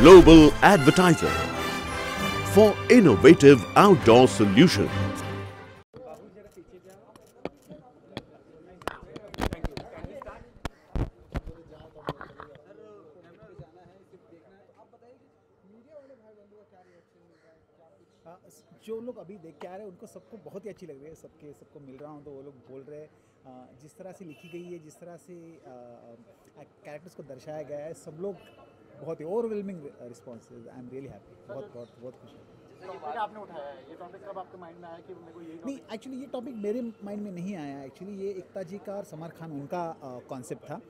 global advertiser for innovative outdoor solutions. जो लोग अभी देख के आ रहे हैं उनको सबको बहुत ही अच्छी लग रही है, सबको मिल रहा हूँ तो वो लोग बोल रहे हैं जिस तरह से लिखी गई है, जिस तरह से कैरेक्टर्स को दर्शाया गया है, सब लोग बहुत ही overwhelming response. I am really happy, बहुत खुश है। आपने उठाया है ये टॉपिक, कब आपके माइंड में आया कि मेरे को ये नहीं, एक्चुअली ये टॉपिक मेरे माइंड में नहीं आया। एक्चुअली ये एकता जी का और समर खान उनका कॉन्सेप्ट था।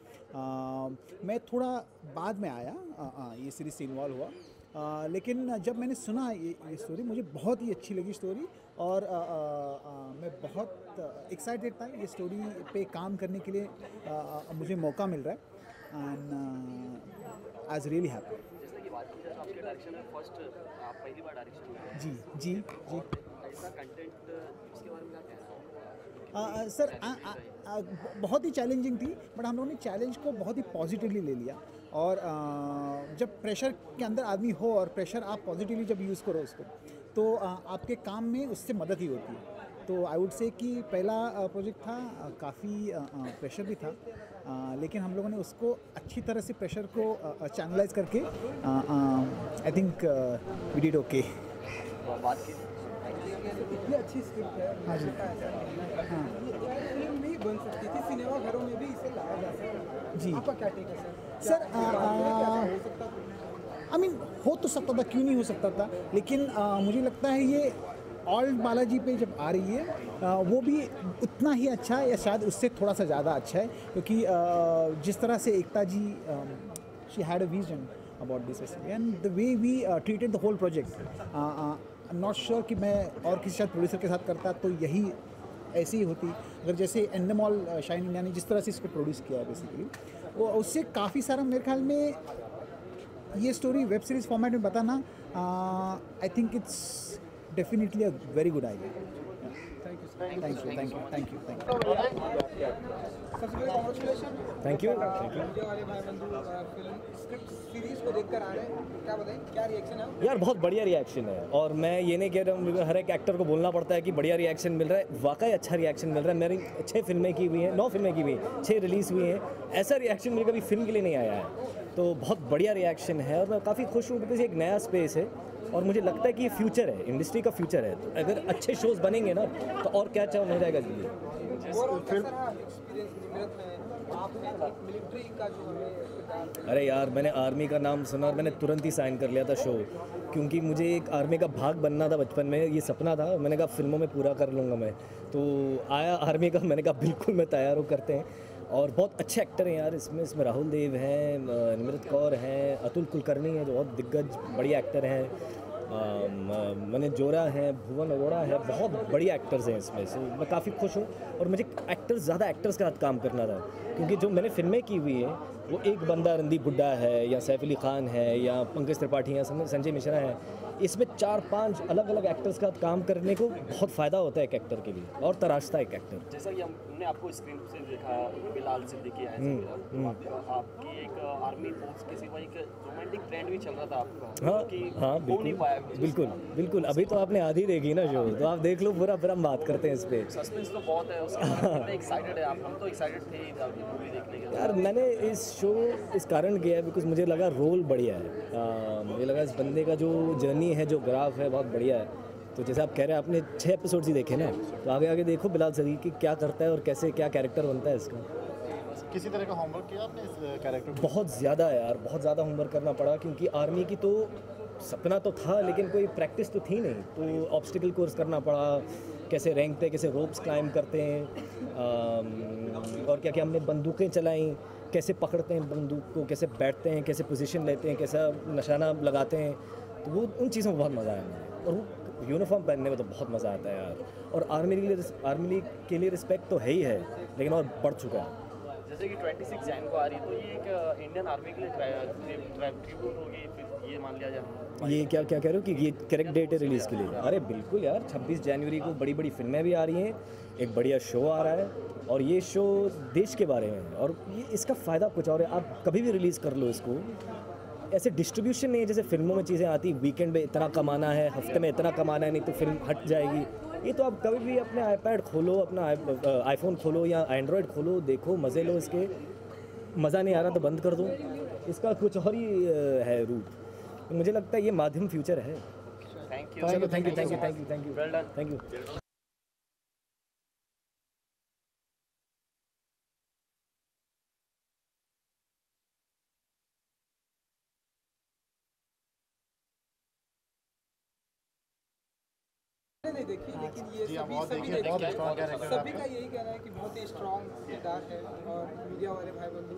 मैं थोड़ा बाद में आया, ये सीरीज से इन्वॉल्व हुआ। लेकिन जब मैंने सुना ये स्टोरी, मुझे बहुत ही अच्छी लगी स्टोरी, और मैं बहुत एक्साइटेड था ये स्टोरी पे काम करने के लिए। मुझे मौका मिल रहा है and I was really happy. जैसे कि बात की जाए आपके डायरेक्शन में फर्स्ट आप पहली बार डायरेक्शन में जी ऐसा कंटेंट उसके बारे में क्या कहना है सर? बहुत ही चैलेंजिंग थी, बट हम लोगों ने चैलेंज को बहुत ही पॉजिटिवली ले लिया। और जब प्रेशर के अंदर आदमी हो और प्रेशर आप पॉजिटिवली जब यूज़ करो उसको, तो आपके काम में उससे मदद ही होती है। तो आई वुड से कि पहला प्रोजेक्ट था, काफ़ी प्रेशर भी था, लेकिन हम लोगों ने उसको अच्छी तरह से प्रेशर को चैनलाइज करके I think we did okay. बात की इतनी अच्छी स्क्रिप्ट है। हाँ जी, हाँ, फिल्म भी बन सकती थी, सिनेमा घरों में भी इसे लाया जा सकता है। जी। आपका क्या टेक है सर? सर, हो सकता था? आई मीन हो तो सकता था, क्यों नहीं हो सकता था, लेकिन मुझे लगता है ये ऑल्ड बालाजी पे जब आ रही है वो भी उतना ही अच्छा है या शायद उससे थोड़ा सा ज़्यादा अच्छा है, क्योंकि जिस तरह से Ekta ji she had a vision about this and the way we treated the whole project. I am not sure कि मैं और किसी शायद प्रोड्यूसर के साथ करता तो यही ऐसी ही होती, अगर जैसे एंडेमॉल शाइन इंडिया ने जिस तरह से इसको प्रोड्यूस किया है बेसिकली, वो उससे काफ़ी सारा मेरे ख्याल में ये स्टोरी वेब सीरीज़ फॉर्मेट में बताना, आई think it's definitely a very good idea. Thank you. सबसे पहले कॉन्ग्रेचुलेशन। Thank you. मीडिया वाले भाई बंधु फिल्म स्क्रिप्ट सीरीज को देखकर आ रहे हैं, क्या बताएं, क्या रिएक्शन है? यार बहुत बढ़िया रिएक्शन है, और मैं ये नहीं कह रहा हूँ हर एक एक्टर को बोलना पड़ता है कि बढ़िया रिएक्शन मिल रहा है। वाकई अच्छा रिएक्शन मिल रहा है। मेरी 6 फिल्में की हुई हैं, 9 फिल्में की हुई हैं, 6 रिलीज़ हुई हैं, ऐसा रिएक्शन मुझे कभी फिल्म के लिए नहीं आया है। तो बहुत बढ़िया रिएक्शन है और मैं काफ़ी खुश हूँ, बिकॉज एक नया स्पेस है और मुझे लगता है कि ये फ्यूचर है, इंडस्ट्री का फ्यूचर है। तो अगर अच्छे शोज़ बनेंगे ना तो और क्या चाह हो जाएगा जिंदगी। अरे यार, मैंने आर्मी का नाम सुना और मैंने तुरंत ही साइन कर लिया था शो, क्योंकि मुझे एक आर्मी का भाग बनना था बचपन में, ये सपना था। मैंने कहा फिल्मों में पूरा कर लूँगा मैं, तो आया आर्मी का। मैंने कहा बिल्कुल मैं तैयार हूँ, करते हैं। और बहुत अच्छे एक्टर हैं यार इसमें राहुल देव हैं, निमृत कौर हैं, अतुल कुलकर्णी हैं जो बहुत दिग्गज बढ़िया एक्टर हैं, मने जोरा है, भुवन अरोड़ा है, बहुत बढ़िया एक्टर्स हैं इसमें से। मैं काफ़ी खुश हूँ और मुझे ज़्यादा एक्टर्स के साथ काम करना था, क्योंकि जो मैंने फिल्में की हुई हैं वो एक बंदा रणदीप हुड्डा है या सैफ अली खान है या पंकज त्रिपाठी या संजय मिश्रा है। इसमें 4-5 अलग अलग एक्टर्स का काम करने को बहुत फ़ायदा होता है एक एक्टर के लिए, और तराशता है एक एक्टर। जैसा कि हमने आपको स्क्रीन से देखा, बिलाल सिद्दीकी है, आपकी एक आर्मी फोर्स के सिवा एक रोमांटिक ट्रेंड भी चल रहा था आपका। हाँ बिल्कुल। अभी तो आपने आधी देखी ना शो, तो आप देख लो पूरा, फिर हम बात करते हैं इस पर। सस्पेंस तो बहुत है उसका, एक्साइटेड है आप? हम तो एक्साइटेड थे मूवी देखने के लिए। यार मैंने इस शो इस कारण किया है बिकॉज मुझे लगा रोल बढ़िया है। मुझे लगा इस बंदे का जो जर्नी है, जो ग्राफ है, बहुत बढ़िया है। तो जैसे आप कह रहे हैं, आपने 6 एपिसोड्स ही देखे ना, तो आगे देखो बिलाल सिद्दीकी क्या करता है और कैसे क्या कैरेक्टर बनता है इसका। किसी तरह का होमवर्क किया आपने इस कैरेक्टर को? बहुत ज़्यादा यार, बहुत ज़्यादा होमवर्क करना पड़ा, क्योंकि आर्मी की तो सपना तो था लेकिन कोई प्रैक्टिस तो थी नहीं। तो ऑब्स्टिकल कोर्स करना पड़ा, कैसे रैंकते, कैसे रोप्स क्लाइंब करते हैं, और क्या क्या हमने बंदूकें चलाई, कैसे पकड़ते हैं बंदूक को, कैसे बैठते हैं, कैसे पोजीशन लेते हैं, कैसा निशाना लगाते हैं। तो वो उन चीज़ों में बहुत मज़ा आया मुझे, और वो यूनिफॉर्म पहनने में तो बहुत मज़ा आता है यार। और आर्मी के लिए रिस्पेक्ट तो है ही है, लेकिन और बढ़ चुका है। जैसे कि 26 जैन को आ रही है, तो ये एक इंडियन आर्मी के लिए ट्रिब्यूट होगी, फिर ये मान लिया जाए। ये क्या कह रहे हो कि ये करेक्ट डेट है रिलीज़ के लिए? अरे बिल्कुल यार, 26 जनवरी को बड़ी बड़ी फिल्में भी आ रही हैं, एक बढ़िया शो आ रहा है, और ये शो देश के बारे में है, और ये इसका फ़ायदा कुछ और है। आप कभी भी रिलीज़ कर लो इसको, ऐसे डिस्ट्रीब्यूशन नहीं है जैसे फिल्मों में चीज़ें आती, वीकेंड में इतना कमाना है, हफ्ते में इतना कमाना है, नहीं तो फिल्म हट जाएगी। ये तो आप कभी भी अपने आईपैड खोलो, अपना आईफोन खोलो या एंड्रॉयड खोलो, देखो, मज़े लो इसके। मज़ा नहीं आ रहा तो बंद कर दो, इसका कुछ और ही है रूप। मुझे लगता है ये माध्यम फ्यूचर है। Thank you. चलो, thank you. Well done. Thank you. नहीं देखी, लेकिन ये जी, सभी बहुत सभी देखिए, बहुत strong character है सभी का यही कहना है कि बहुत ही स्ट्रॉन्ग किरदार है। और मीडिया वाले भाई बंधु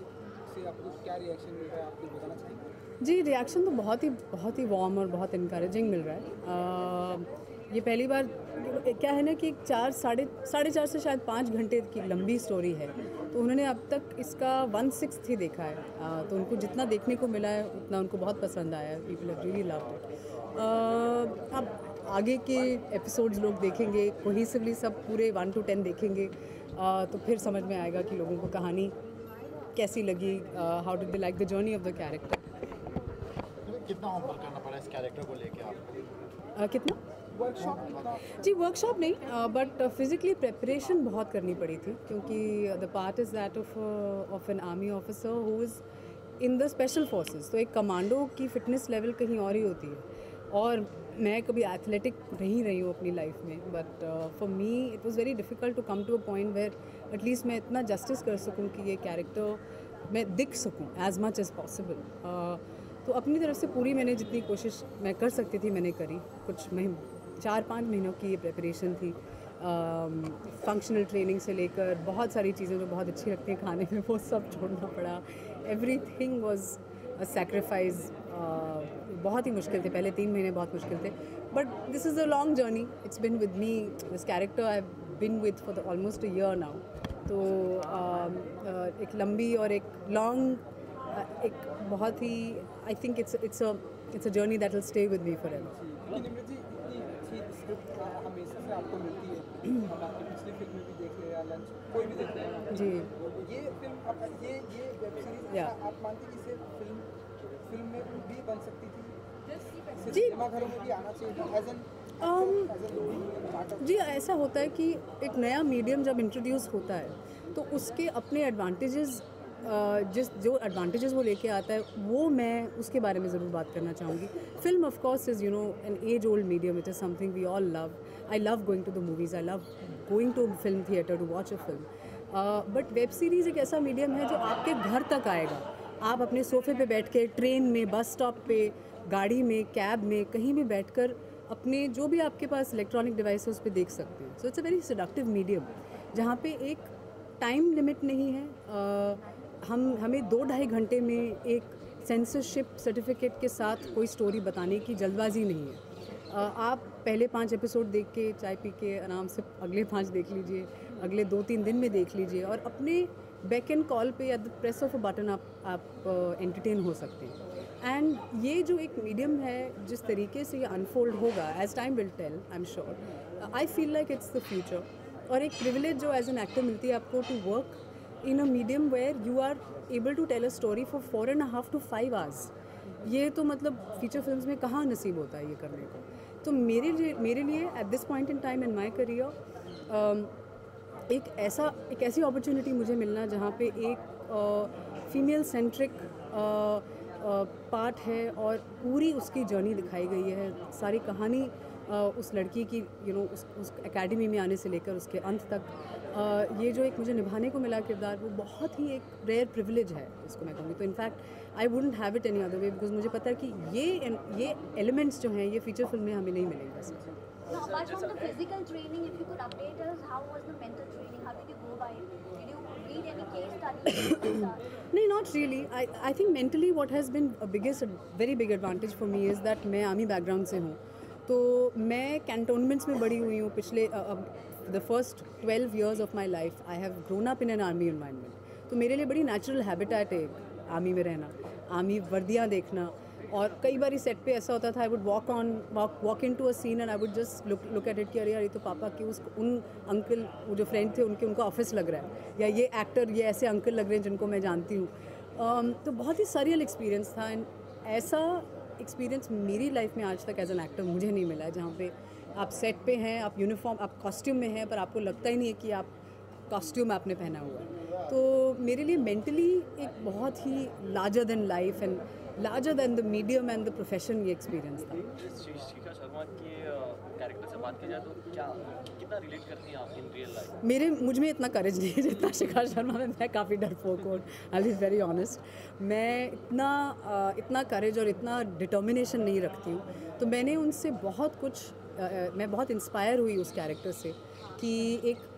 से आपको क्या रिएक्शन मिल रहा है, आपको बताना चाहिए? जी, रिएक्शन तो बहुत ही वार्म और बहुत इनकरेजिंग मिल रहा है। ये पहली बार क्या है ना कि 4 से शायद 5 घंटे की लंबी स्टोरी है, तो उन्होंने अब तक इसका 1/6 ही देखा है। तो उनको जितना देखने को मिला है उतना उनको बहुत पसंद आया है। People have really loved it. अब आगे के एपिसोड्स लोग देखेंगे कोहेसिवली, सब पूरे 1 to 10 देखेंगे, तो फिर समझ में आएगा कि लोगों को कहानी कैसी लगी, how did they like the journey of the character. कितना होमवर्क करना पड़ा इस कैरेक्टर को लेके आपको? कितना जी, वर्कशॉप नहीं, बट फिज़िकली प्रेपरेशन बहुत करनी पड़ी थी, क्योंकि the part is that of an army officer who is in the special forces. तो एक कमांडो की फ़िटनेस लेवल कहीं और ही होती है, और मैं कभी एथलेटिक नहीं रही हूँ अपनी लाइफ में, but for me it was very difficult to come to a point where at least मैं इतना जस्टिस कर सकूँ कि ये कैरेक्टर मैं दिख सकूँ एज मच एज़ पॉसिबल। तो अपनी तरफ से पूरी मैंने जितनी कोशिश मैं कर सकती थी मैंने करी। कुछ 4-5 महीनों की ये प्रिपरेशन थी, फंक्शनल ट्रेनिंग से लेकर बहुत सारी चीज़ें जो बहुत अच्छी लगती हैं खाने में, वो सब छोड़ना पड़ा। Everything was a sacrifice. बहुत ही मुश्किल थे, पहले 3 महीने बहुत मुश्किल थे, but this is a long journey. It's been with me, this character I have been with for the almost a year now. तो एक लंबी और एक लॉन्ग, एक बहुत ही, I think it's a journey that will stay with me forever. Nimrit ji, इतनी अच्छी स्क्रिप्ट हमेशा से आपको मिलती है, हम आपकी पिछली फिल्म में भी देख ले या लंच कोई भी देख ले जी। ये फिल्म अब ये वेब सीरीज आप मानते हैं कि इसे फिल्म में भी बन सकती थी? जी, सिनेमाघरों में भी आना चाहिए एज एन जी, ऐसा होता है कि एक नया मीडियम जब इंट्रोड्यूस होता है तो उसके अपने एडवांटेजेस, जो एडवांटेजेस वो लेके आता है, वो मैं उसके बारे में ज़रूर बात करना चाहूँगी। Film of course is an age old medium, it is something we all love. I love going to the movies, I love going to film theatre to watch a film, but web series एक ऐसा medium है जो आपके घर तक आएगा। आप अपने सोफे पे बैठ के, ट्रेन में, बस स्टॉप पे, गाड़ी में, कैब में, कहीं भी बैठकर अपने जो भी आपके पास इलेक्ट्रॉनिक डिवाइस उस पर देख सकते हैं। So it's a very seductive medium जहाँ पे एक टाइम लिमिट नहीं है। हमें 2-2.5 घंटे में एक सेंसरशिप सर्टिफिकेट के साथ कोई स्टोरी बताने की जल्दबाजी नहीं है। आप पहले 5 एपिसोड देख के चाय पी के आराम से अगले 5 देख लीजिए, अगले 2-3 दिन में देख लीजिए, और अपने बैक एंड कॉल पे या the press of a button आप एंटरटेन हो सकते हैं। एंड ये जो एक मीडियम है, जिस तरीके से ये अनफोल्ड होगा, as time will tell, I am sure, I feel like it's the future. और एक प्रिविलेज जो एज एन एक्टर मिलती है आपको, to work in a medium where you are able to tell a story for 4.5 to 5 hours। ये तो मतलब feature films में कहाँ नसीब होता है ये करने को। तो मेरे लिए at this point in time in my career एक ऐसी अपॉर्चुनिटी मुझे मिलना जहाँ पे एक फीमेल सेंट्रिक पार्ट है और पूरी उसकी जर्नी दिखाई गई है, सारी कहानी उस लड़की की उस एकेडमी में आने से लेकर उसके अंत तक। ये जो एक मुझे निभाने को मिला किरदार, वो बहुत ही एक रेयर प्रिविलेज है, इसको मैं कहूँगी। तो in fact I wouldn't have it any other way, because मुझे पता है कि ये एलिमेंट्स जो हैं ये फीचर फिल्म में हमें नहीं मिलेंगे। So apart from the physical training, if you could update us, how was the mental training? How did you go by it? Did you read any case studies? नहीं, not really. I think mentally what has been a very big advantage for me is that मैं army background से हूँ, तो मैं cantonments में बड़ी हुई हूँ। पिछले the first 12 years of my life I have grown up in an army environment। तो मेरे लिए बड़ी नेचुरल हैबिटेट है आर्मी में रहना, आर्मी वर्दियाँ देखना। और कई बार सेट पे ऐसा होता था, I would walk in to a scene and I would just look at it कि अरे यार ये तो पापा के उन अंकल, वो जो फ्रेंड थे उनका ऑफिस लग रहा है, या ये एक्टर, ये ऐसे अंकल लग रहे हैं जिनको मैं जानती हूँ। तो बहुत ही सरियल एक्सपीरियंस था। एंड ऐसा एक्सपीरियंस मेरी लाइफ में आज तक एज एन एक्टर मुझे नहीं मिला है, जहाँ पे आप सेट पे हैं, आप यूनिफॉर्म, आप कॉस्ट्यूम में हैं, पर आपको लगता ही नहीं है कि आप कॉस्ट्यूम आपने पहना हुआ है। तो मेरे लिए मेंटली एक बहुत ही larger than life and larger than the medium and the profession ये एक्सपीरियंस था। शिखा शर्मा के कैरेक्टर से बात की जाए तो क्या कितना रिलेट करती हैं आप इन रियल लाइफ? मुझ में इतना करेज नहीं है जितना शिखा शर्मा में। मैं काफ़ी डरपोक हूँ, आई बी वेरी ऑनेस्ट। मैं इतना करेज और इतना डिटर्मिनेशन नहीं रखती हूँ। तो मैंने उनसे बहुत कुछ मैं बहुत इंस्पायर हुई उस कैरेक्टर से कि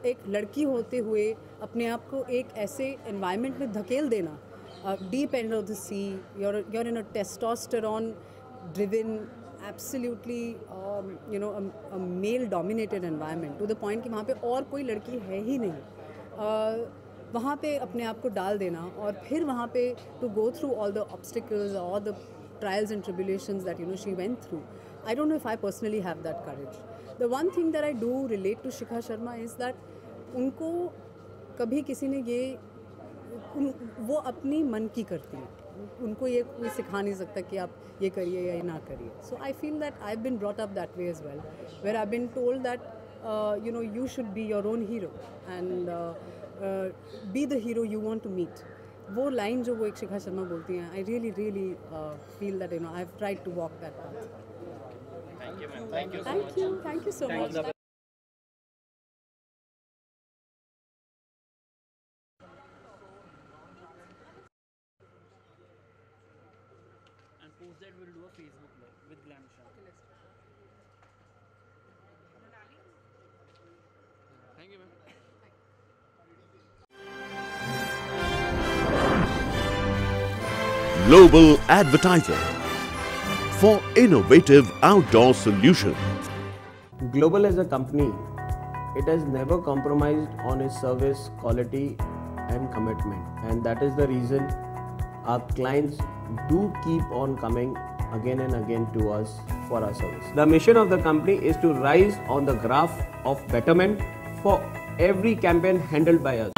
एक लड़की होते हुए अपने आप को एक ऐसे एनवायरनमेंट में धकेल देना, deep end of the sea, you're in a testosterone driven, absolutely a male dominated environment to the point कि वहाँ पे और कोई लड़की है ही नहीं। वहाँ पे अपने आप को डाल देना और फिर वहाँ पे to go through all the obstacles, all the trials and tribulations that she went through. I don't know if I personally have that courage. The one thing that I do relate to Shikha Sharma is that उनको कभी किसी ने वो अपनी मन की करती हैं, उनको ये कोई सिखा नहीं सकता कि आप ये करिए या ये ना करिए। So I feel that I have been brought up that way as well, where I have been told that you should be your own hero and be the hero you want to meet। वो line जो वो एक शिखा शर्मा बोलती हैं, I really feel that I have tried to walk that path. Thank you so much. Post that we'll do a Facebook live with Glam Shah. Thank you, ma'am. Global Advertiser for innovative outdoor solutions. Global as a company, it has never compromised on its service quality and commitment, and that is the reason our clients do keep on coming again and again to us for our service. The mission of the company is to rise on the graph of betterment for every campaign handled by us.